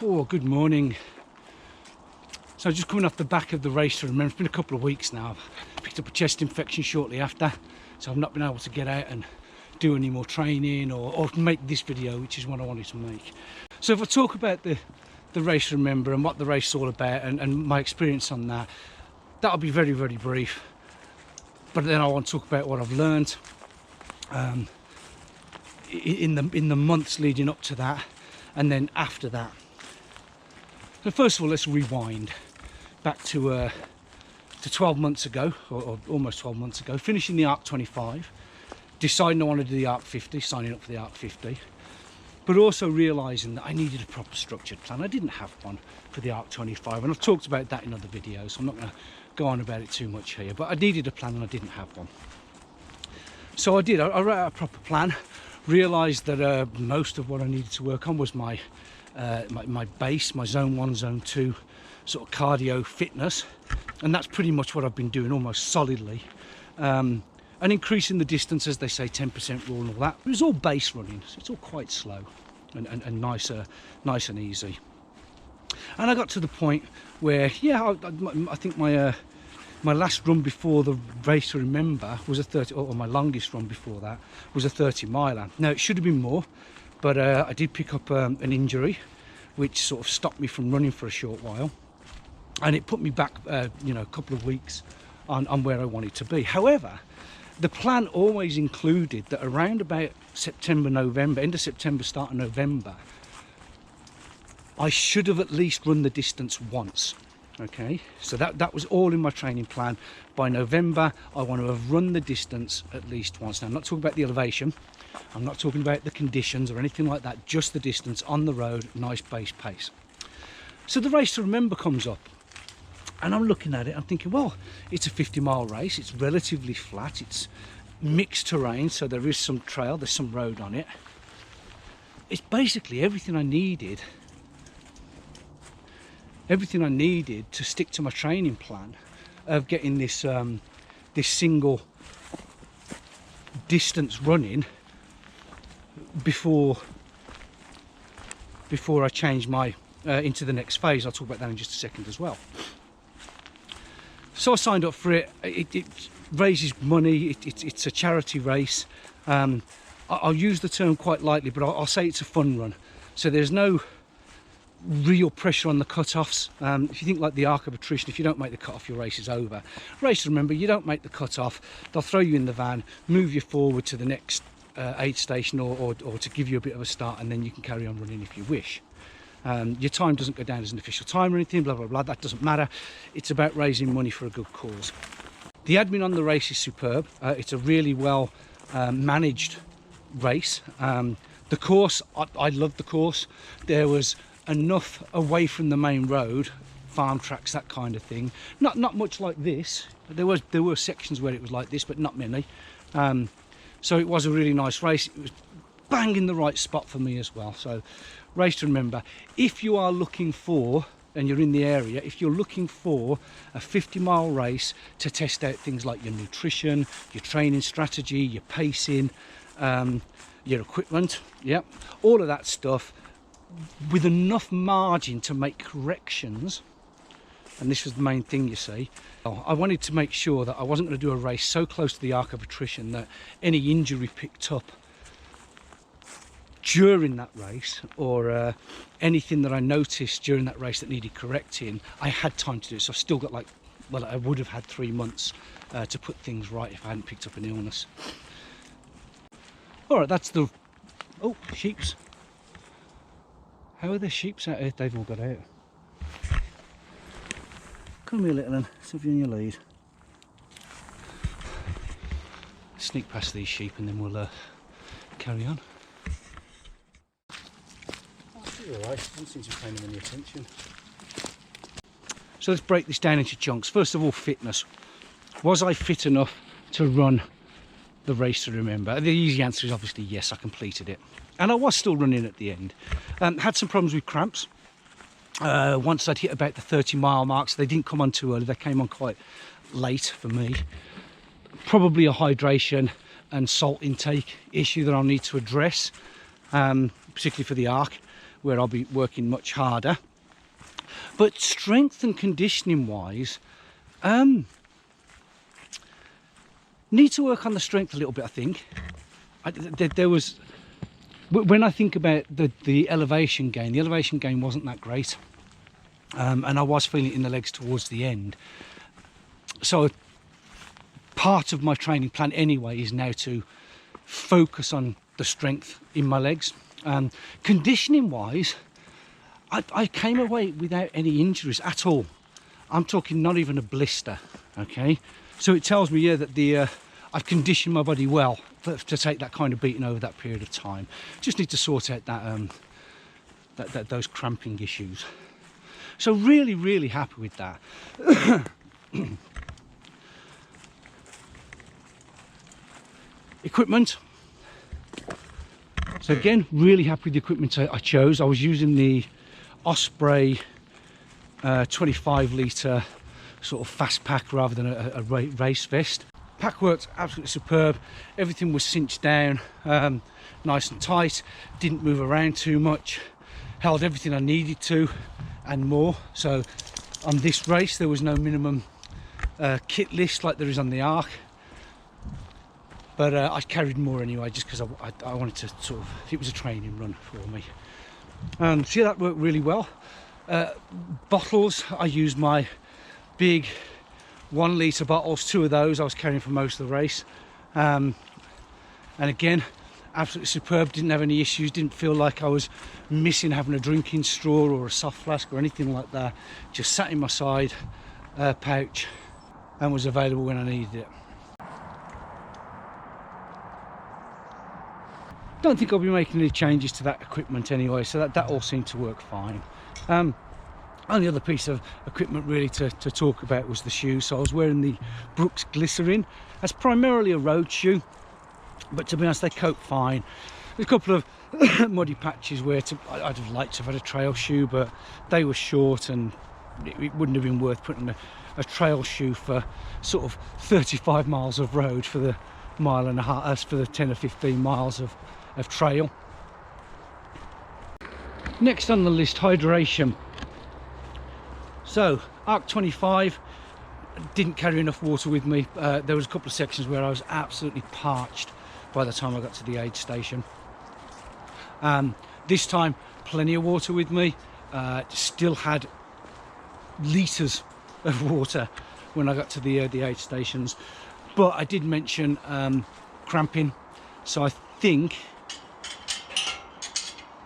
Oh, good morning. So just coming off the back of the race to remember, it's been a couple of weeks now. I picked up a chest infection shortly after, so I've not been able to get out and do any more training or make this video, which is what I wanted to make. So if I talk about the race to remember and what the race is all about and my experience on that, that'll be very, very brief. But then I want to talk about what I've learned in the months leading up to that, and then after that. So first of all, let's rewind back to 12 months ago, or almost 12 months ago, finishing the Arc 25, deciding I wanted to do the Arc 50, signing up for the Arc 50, but also realising that I needed a proper structured plan. I didn't have one for the Arc 25, and I've talked about that in other videos, so I'm not going to go on about it too much here, but I needed a plan and I didn't have one. So I did. I wrote out a proper plan, realised that most of what I needed to work on was my base, my zone 1, zone 2 sort of cardio fitness, and that's pretty much what I've been doing almost solidly, and increasing the distance, as they say, 10% rule and all that. It was all base running, so it's all quite slow and nice and easy. And I got to the point where, yeah, I think my last run before the race to remember was a 30, or my longest run before that was a 30 miler. Now it should have been more, but I did pick up an injury which sort of stopped me from running for a short while, and it put me back you know, a couple of weeks on where I wanted to be. However, the plan always included that around about September, November, end of September, start of November, I should have at least run the distance once. Okay, so that was all in my training plan. By November, I want to have run the distance at least once. Now, I'm not talking about the elevation, I'm not talking about the conditions or anything like that, just the distance on the road, nice base pace. So the race to remember comes up, and I'm looking at it, I'm thinking, well, it's a 50-mile race, it's relatively flat, it's mixed terrain, so there is some trail, there's some road on it. It's basically everything I needed to stick to my training plan of getting this this single distance running before I change my into the next phase. I'll talk about that in just a second as well. So I signed up for it. It raises money. It's a charity race. I'll use the term quite lightly, but I'll say it's a fun run. So there's no real pressure on the cut-offs. If you think like the Arc of Attrition, if you don't make the cut-off, your race is over. Race to remember, you don't make the cut-off, they'll throw you in the van, move you forward to the next aid station or to give you a bit of a start, and then you can carry on running if you wish. Your time doesn't go down as an official time or anything, blah blah blah, that doesn't matter. It's about raising money for a good cause. The admin on the race is superb. It's a really well managed race. The course, I loved the course. There was enough away from the main road, farm tracks, that kind of thing. Not much like this. There were sections where it was like this, but not many. So it was a really nice race. It was bang in the right spot for me as well. So race to remember. If you are looking for, and you're in the area, if you're looking for a 50-mile race to test out things like your nutrition, your training strategy, your pacing, your equipment, yeah, all of that stuff, with enough margin to make corrections, and this was the main thing, you see. I wanted to make sure that I wasn't going to do a race so close to the Arc of Attrition that any injury picked up during that race, or anything that I noticed during that race that needed correcting, I had time to do. So I've still got, like, well, I would have had 3 months to put things right if I hadn't picked up an illness. All right, that's the, oh, sheeps. How are the sheeps out here? They've all got out. Come here, little one. Let's you on your lead. Sneak past these sheep and then we'll carry on. Oh, alright. I don't seem to be paying them any attention. So let's break this down into chunks. First of all, fitness. Was I fit enough to run the race to remember? The easy answer is obviously yes, I completed it. And I was still running at the end. Had some problems with cramps. Once I'd hit about the 30-mile mark, so they didn't come on too early, they came on quite late for me. Probably a hydration and salt intake issue that I'll need to address, particularly for the Arc. where I'll be working much harder. But strength and conditioning wise, need to work on the strength a little bit, I think. There was, when I think about the elevation gain, the elevation gain wasn't that great. And I was feeling it in the legs towards the end. So part of my training plan anyway is now to focus on the strength in my legs. Conditioning wise, I came away without any injuries at all. I'm talking not even a blister, okay? So it tells me, yeah, that I've conditioned my body well to take that kind of beating over that period of time. Just need to sort out those cramping issues. So really, really happy with that. Equipment. So again, really happy with the equipment I chose. I was using the Osprey 25 litre sort of fast pack rather than a race vest. Pack worked absolutely superb. Everything was cinched down, nice and tight. Didn't move around too much. Held everything I needed to and more. So on this race there was no minimum kit list like there is on the Arc, but I carried more anyway just because I wanted to sort of, it was a training run for me. So yeah, that worked really well. Bottles, I used my big 1 litre bottles, 2 of those I was carrying for most of the race, and again absolutely superb. Didn't have any issues, didn't feel like I was missing having a drinking straw or a soft flask or anything like that. Just sat in my side pouch and was available when I needed it. Don't think I'll be making any changes to that equipment anyway, so that all seemed to work fine. Only other piece of equipment really to talk about was the shoes. So I was wearing the Brooks Glycerin. That's primarily a road shoe, but to be honest they cope fine. There's a couple of muddy patches where I'd have liked to have had a trail shoe, but they were short and it wouldn't have been worth putting a trail shoe for sort of 35 miles of road for the mile and a half, for the 10 or 15 miles of trail. Next on the list, hydration. So Arc 25, didn't carry enough water with me. There was a couple of sections where I was absolutely parched by the time I got to the aid station. This time plenty of water with me. Still had litres of water when I got to the aid stations, but I did mention cramping, so I think,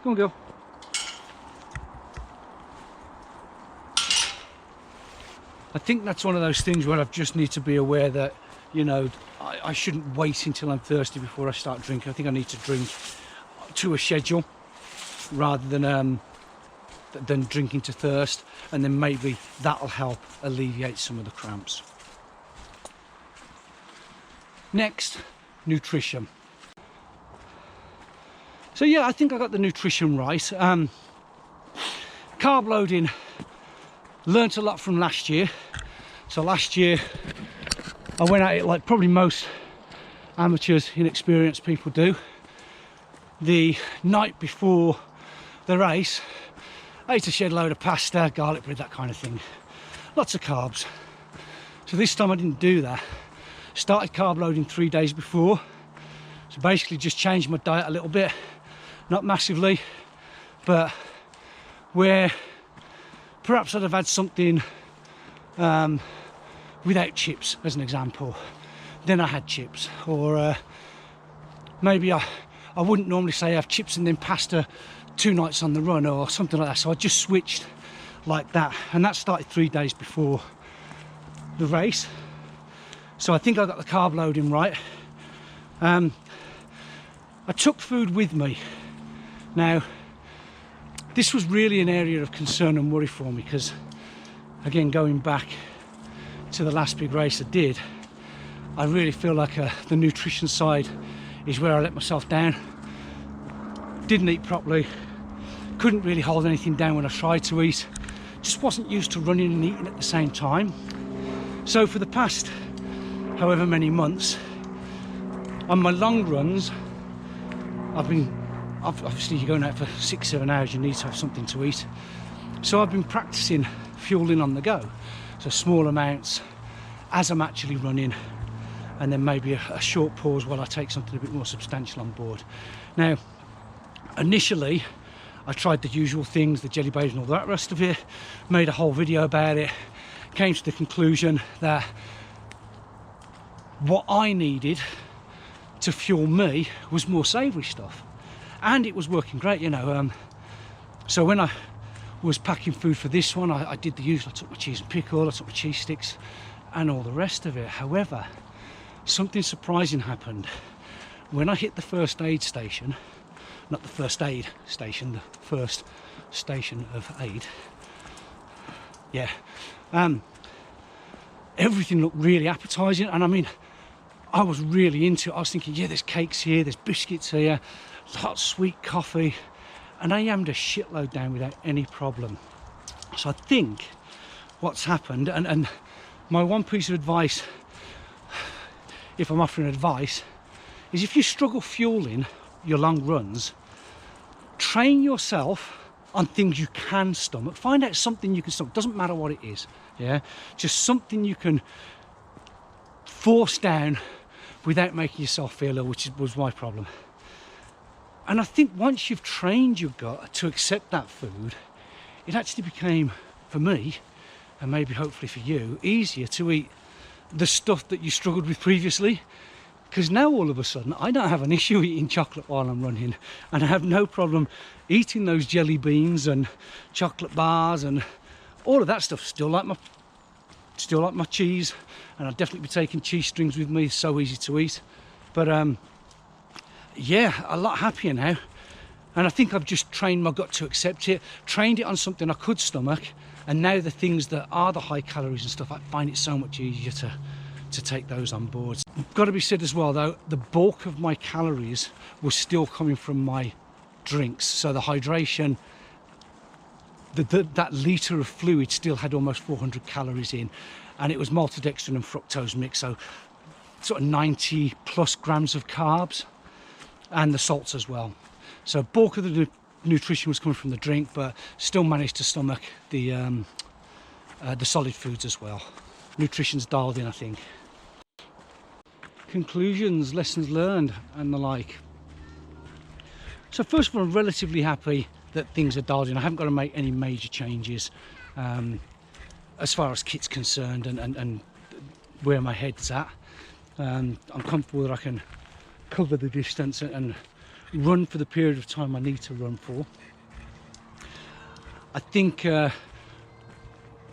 come on girl, I think that's one of those things where I just need to be aware that, you know, I shouldn't wait until I'm thirsty before I start drinking. I think I need to drink to a schedule rather than drinking to thirst, and then maybe that'll help alleviate some of the cramps. Next, nutrition. So yeah, I think I got the nutrition right. Carb loading, learnt a lot from last year. So last year I went at it like probably most amateurs, inexperienced people do. The night before the race, I ate a shed load of pasta, garlic bread, that kind of thing. Lots of carbs. So this time I didn't do that. Started carb loading 3 days before. So basically just changed my diet a little bit. Not massively, but where perhaps I'd have had something without chips, as an example. Then I had chips. Or maybe I wouldn't normally say have chips and then pasta 2 nights on the run or something like that. So I just switched like that. And that started 3 days before the race. So I think I got the carb loading right. I took food with me. Now, this was really an area of concern and worry for me because, again, going back to the last big race I did, I really feel like the nutrition side is where I let myself down. Didn't eat properly, couldn't really hold anything down when I tried to eat, just wasn't used to running and eating at the same time. So for the past however many months, on my long runs, obviously you're going out for 6-7 hours, you need to have something to eat. So I've been practicing fueling on the go, so small amounts as I'm actually running, and then maybe a short pause while I take something a bit more substantial on board. Now, initially I tried the usual things, the jelly bays and all that rest of it, made a whole video about it, came to the conclusion that what I needed to fuel me was more savoury stuff, and it was working great, you know. So when I was packing food for this one, I did the usual. I took my cheese and pickle, I took my cheese sticks and all the rest of it. However, something surprising happened when I hit the first aid station. Not the first aid station, the first station of aid. Yeah, everything looked really appetizing, and I mean, I was really into it. I was thinking, yeah, there's cakes here, there's biscuits here, hot sweet coffee, and I yammed a shitload down without any problem. So I think what's happened, and my one piece of advice, if I'm offering advice, is if you struggle fueling your long runs, train yourself on things you can stomach. Find out something you can stomach. Doesn't matter what it is, yeah, just something you can force down without making yourself feel ill, which was my problem. And I think once you've trained your gut to accept that food, it actually became, for me, and maybe hopefully for you, easier to eat the stuff that you struggled with previously. Because now all of a sudden I don't have an issue eating chocolate while I'm running, and I have no problem eating those jelly beans and chocolate bars and all of that stuff. Still like my cheese, and I'll definitely be taking cheese strings with me. It's so easy to eat. But yeah, a lot happier now, and I think I've just trained my gut to accept it, trained it on something I could stomach, and now the things that are the high calories and stuff, I find it so much easier to take those on board. Got to be said as well though, the bulk of my calories was still coming from my drinks, so the hydration, that litre of fluid still had almost 400 calories in, and it was maltodextrin and fructose mix, so sort of 90 plus grams of carbs, and the salts as well. So bulk of the nutrition was coming from the drink, but still managed to stomach the solid foods as well. Nutrition's dialed in, I think. Conclusions, lessons learned and the like. So first of all, I'm relatively happy that things are dialed in. I haven't got to make any major changes as far as kit's concerned, and where my head's at. I'm comfortable that I can cover the distance and run for the period of time I need to run for. I think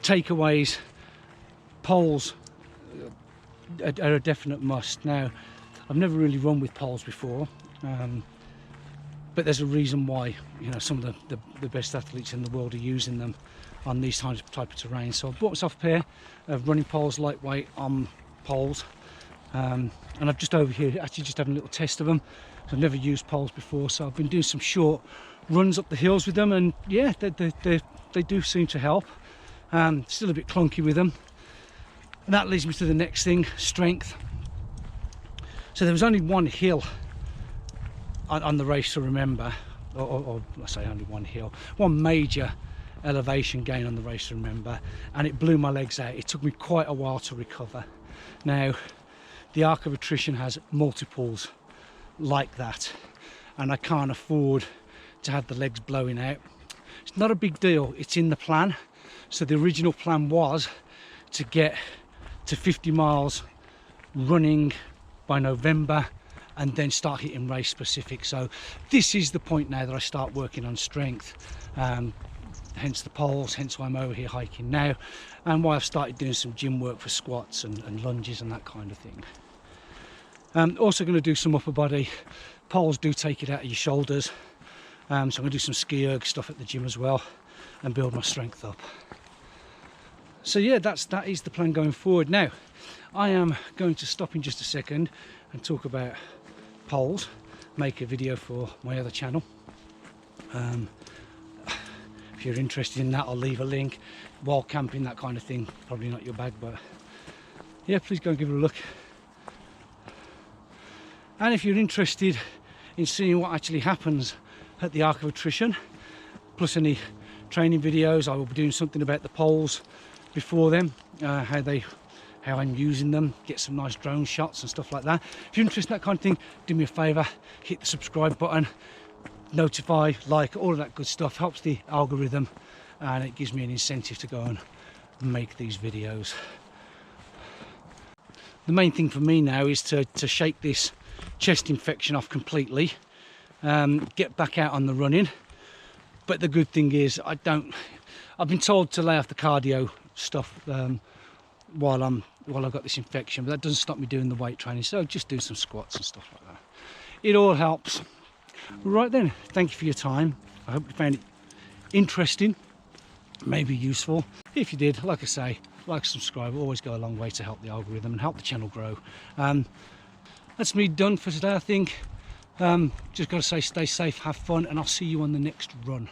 takeaways, poles are a definite must. Now, I've never really run with poles before, but there's a reason why, you know, some of the best athletes in the world are using them on these type of terrain. So I've bought myself a pair of running poles, lightweight on poles, and I've just over here actually just had a little test of them. I've never used poles before, so I've been doing some short runs up the hills with them, and yeah, they do seem to help. Still a bit clunky with them. And that leads me to the next thing, strength. So there was only one hill on the race to remember, or I say only one hill, one major elevation gain on the race to remember, and it blew my legs out. It took me quite a while to recover. Now, the Arc of Attrition has multiples like that, and I can't afford to have the legs blowing out. It's not a big deal, it's in the plan. So the original plan was to get to 50 miles running by November and then start hitting race specific. So this is the point now that I start working on strength, hence the poles, hence why I'm over here hiking now, and why I've started doing some gym work for squats and lunges and that kind of thing. Also going to do some upper body. Poles do take it out of your shoulders, so I'm going to do some ski erg stuff at the gym as well and build my strength up. So yeah, that is the plan going forward. Now, I am going to stop in just a second and talk about poles, make a video for my other channel. If you're interested in that, I'll leave a link. Wild camping, that kind of thing, probably not your bag, but yeah, please go and give it a look. And if you're interested in seeing what actually happens at the Arc of Attrition, plus any training videos. I will be doing something about the poles before them, how I'm using them, get some nice drone shots and stuff like that. If you're interested in that kind of thing, do me a favour, hit the subscribe button, notify, like, all of that good stuff. Helps the algorithm and it gives me an incentive to go and make these videos. The main thing for me now is to shake this chest infection off completely, get back out on the running. But the good thing is I've been told to lay off the cardio stuff while I've got this infection, but that doesn't stop me doing the weight training, so just do some squats and stuff like that. It all helps. Right then, thank you for your time. I hope you found it interesting, maybe useful. If you did, like I say, like, subscribe, always go a long way to help the algorithm and help the channel grow. That's me done for today, I think. Just got to say, stay safe, have fun, and I'll see you on the next run.